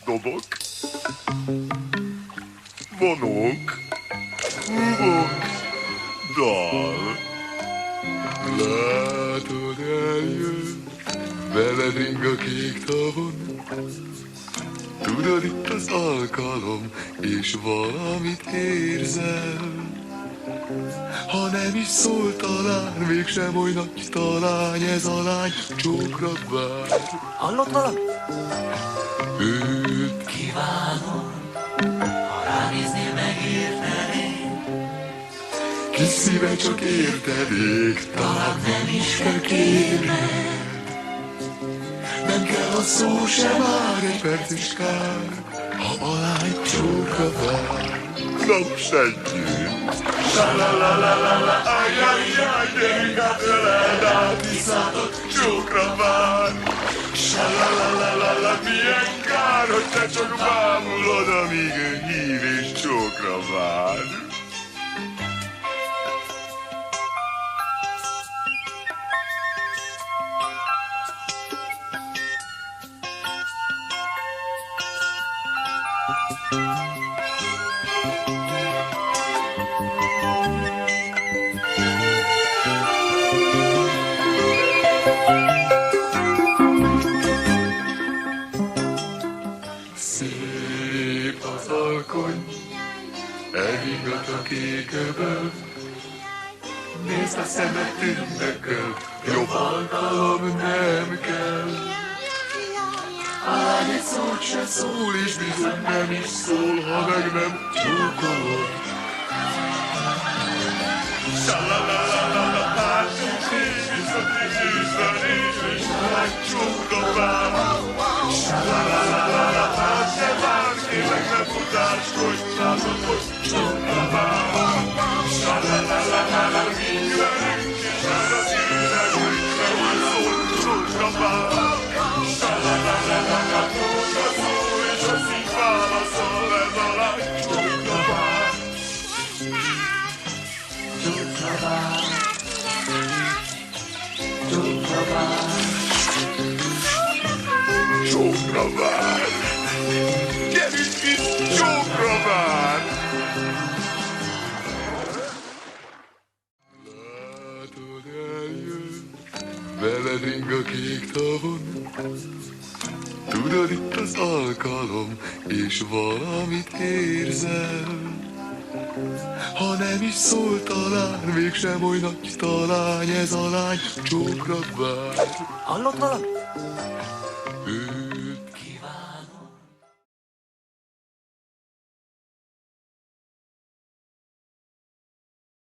Dobok, vonok, húgok, dal. Látod, eljön, veled ring a kék tavon. Tudod, itt az alkalom, és valamit érzel. Ha nem is szól talán, mégsem oly nagy talány, ez a lány csókra vár. Hallott valamit? Őt Kívánom, ha ránéznél, megértenéd. kis szíve csak értenék, talán nem is kell kérned. Nem kell a szó sem már, egy perc is kár, ha a lány csókra vár. Na most együtt! Sa-la-la-la-la-la, ajjajjaj, gyerünk át, öleld át, hiszátok csókra vár. Sa-la-la-la-la-la, milyen kár, hogy te csak bámulod, amíg ő hív és csókra vár. Szép az alkony, elhívott a kék öböl. Nézd a szemed ünnököl, jobb alkalom nem kell. A lány egy szót se szól, és bizony nem is szól, ha meg nem csókolod. Sa-la-la-la-la-la, társunk és viszont és a lány csókra vár. Sa-la-la-la-la-la, hát se vár, kérlek ne futáskodj, látod, hogy csókra vár. Sa-la-la-la-la-la, így velünk, és ez az életünk, nem úgy szól, csókra vár. Sa-la-la-la-la-la, csókra szól, és a szív válaszol, ez a lány csókra vár. Csókra vár, csókra vár. Csókra vár! Gyerünk itt, csókra vár! Látod, eljön, veled ring a kék tavon. Tudod, itt az alkalom, és valamit érzel. Ha nem is szól talán, mégsem oly nagy talány, ez a lány csókra vár. Hallott valamit?